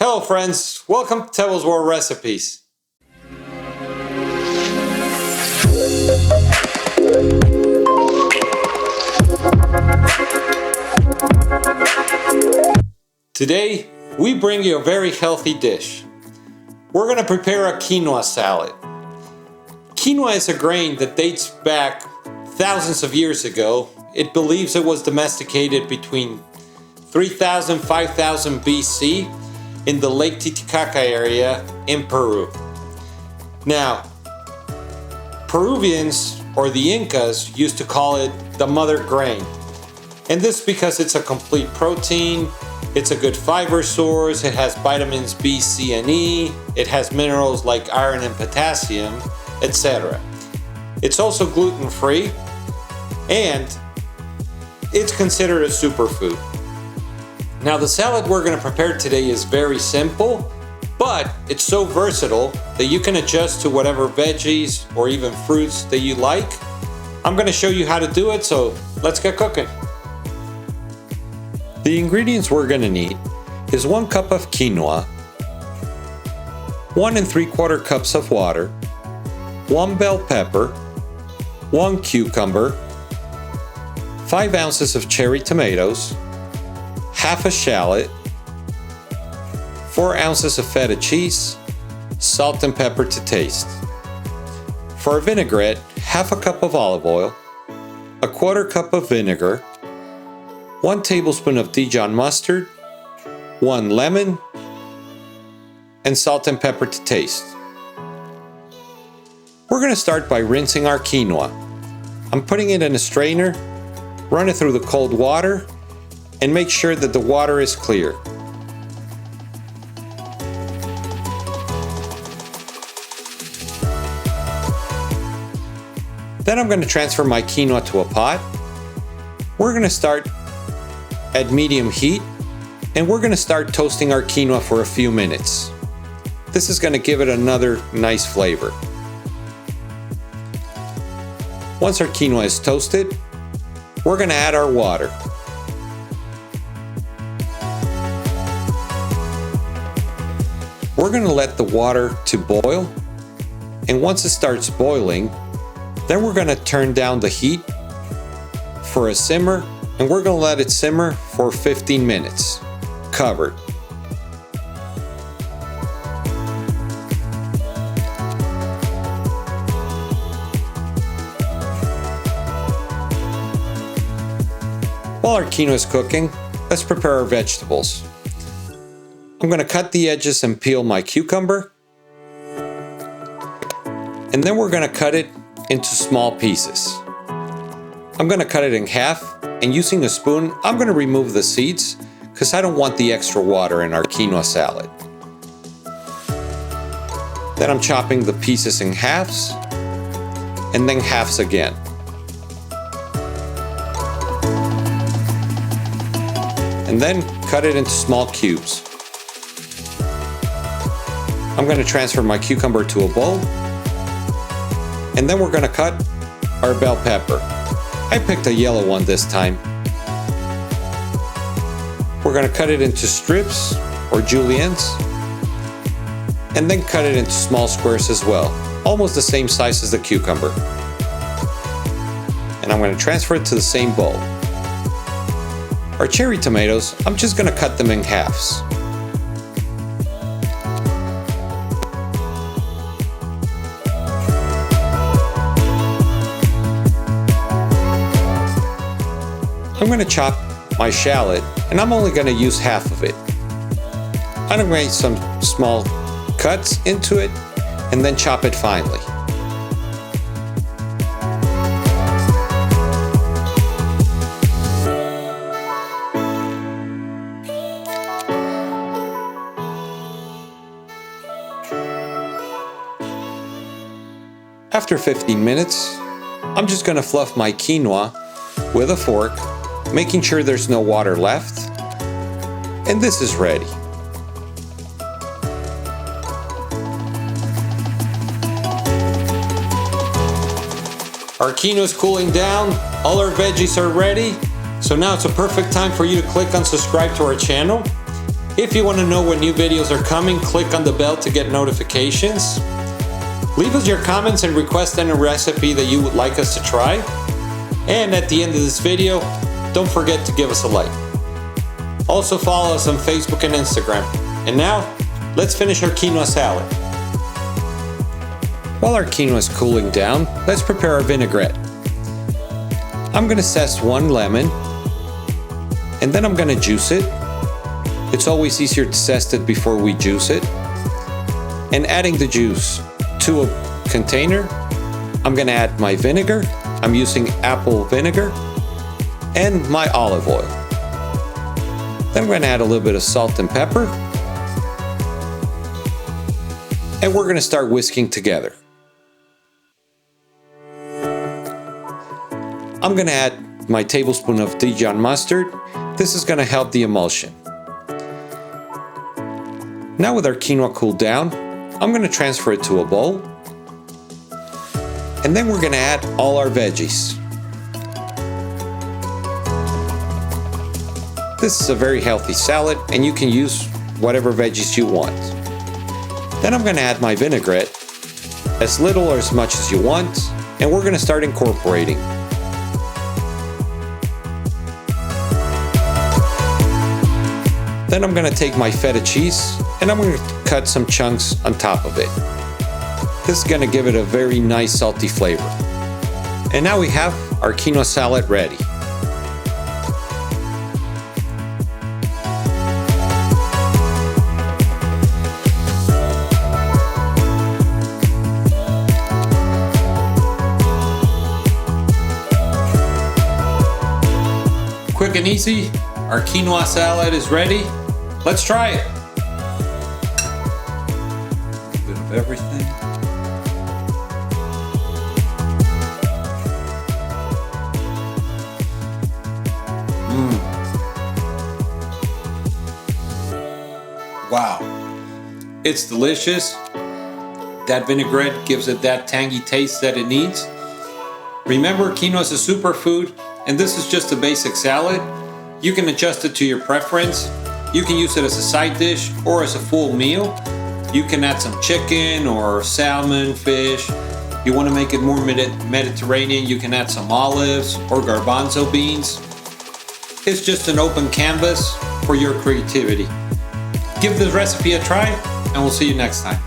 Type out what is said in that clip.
Hello friends, welcome to Tevil's World Recipes. Today, we bring you a very healthy dish. We're going to prepare a quinoa salad. Quinoa is a grain that dates back thousands of years ago. It believes it was domesticated between 3000 and 5000 BC in the Lake Titicaca area in Peru. Now, Peruvians or the Incas used to call it the mother grain. And this because it's a complete protein, it's a good fiber source, it has vitamins B, C, and E, it has minerals like iron and potassium, etc. It's also gluten-free, and it's considered a superfood. Now the salad we're going to prepare today is very simple, but it's so versatile that you can adjust to whatever veggies or even fruits that you like. I'm going to show you how to do it, so let's get cooking. The ingredients we're going to need is 1 cup of quinoa, 1 3/4 cups of water, 1 bell pepper, 1 cucumber, 5 ounces of cherry tomatoes, half a shallot, 4 ounces of feta cheese, salt and pepper to taste. For a vinaigrette, half a cup of olive oil, 1/4 cup of vinegar, 1 tablespoon of Dijon mustard, 1 lemon, and salt and pepper to taste. We're going to start by rinsing our quinoa. I'm putting it in a strainer, run it through the cold water, and make sure that the water is clear. Then I'm going to transfer my quinoa to a pot. We're going to start at medium heat, and we're going to start toasting our quinoa for a few minutes. This is going to give it another nice flavor. Once our quinoa is toasted, we're going to add our water. We're going to let the water to boil, and once it starts boiling, then we're going to turn down the heat for a simmer, and we're going to let it simmer for 15 minutes, covered. While our quinoa is cooking, let's prepare our vegetables. I'm going to cut the edges and peel my cucumber, and then we're going to cut it into small pieces. I'm going to cut it in half, and using a spoon, I'm going to remove the seeds because I don't want the extra water in our quinoa salad. Then I'm chopping the pieces in halves, and then halves again. And then cut it into small cubes. I'm going to transfer my cucumber to a bowl, and then we're going to cut our bell pepper. I picked a yellow one this time. We're going to cut it into strips or juliennes, and then cut it into small squares as well, almost the same size as the cucumber. And I'm going to transfer it to the same bowl. Our cherry tomatoes, I'm just going to cut them in halves. I'm going to chop my shallot, and I'm only going to use half of it. I'm going to make some small cuts into it, and then chop it finely. After 15 minutes, I'm just going to fluff my quinoa with a fork, making sure there's no water left, and this is ready. Our quinoa is cooling down, all our veggies are ready, so now it's a perfect time for you to click on subscribe to our channel. If you want to know when new videos are coming, click on the bell to get notifications. Leave us your comments and request any recipe that you would like us to try. And at the end of this video, don't forget to give us a like. Also follow us on Facebook and Instagram. And now, let's finish our quinoa salad. While our quinoa is cooling down, let's prepare our vinaigrette. I'm going to zest 1 lemon, and then I'm going to juice it. It's always easier to zest it before we juice it. And adding the juice to a container, I'm going to add my vinegar. I'm using apple vinegar and my olive oil. Then I'm going to add a little bit of salt and pepper. And we're going to start whisking together. I'm going to add my tablespoon of Dijon mustard. This is going to help the emulsion. Now with our quinoa cooled down, I'm going to transfer it to a bowl. And then we're going to add all our veggies. This is a very healthy salad, and you can use whatever veggies you want. Then I'm going to add my vinaigrette, as little or as much as you want, and we're going to start incorporating. Then I'm going to take my feta cheese and I'm going to cut some chunks on top of it. This is going to give it a very nice salty flavor. And now we have our quinoa salad ready. Quick and easy, our quinoa salad is ready. Let's try it. A bit of everything. Wow, it's delicious. That vinaigrette gives it that tangy taste that it needs. Remember, quinoa is a superfood, and this is just a basic salad. You can adjust it to your preference. You can use it as a side dish or as a full meal. You can add some chicken or salmon, fish. You want to make it more Mediterranean, you can add some olives or garbanzo beans. It's just an open canvas for your creativity. Give this recipe a try, and we'll see you next time.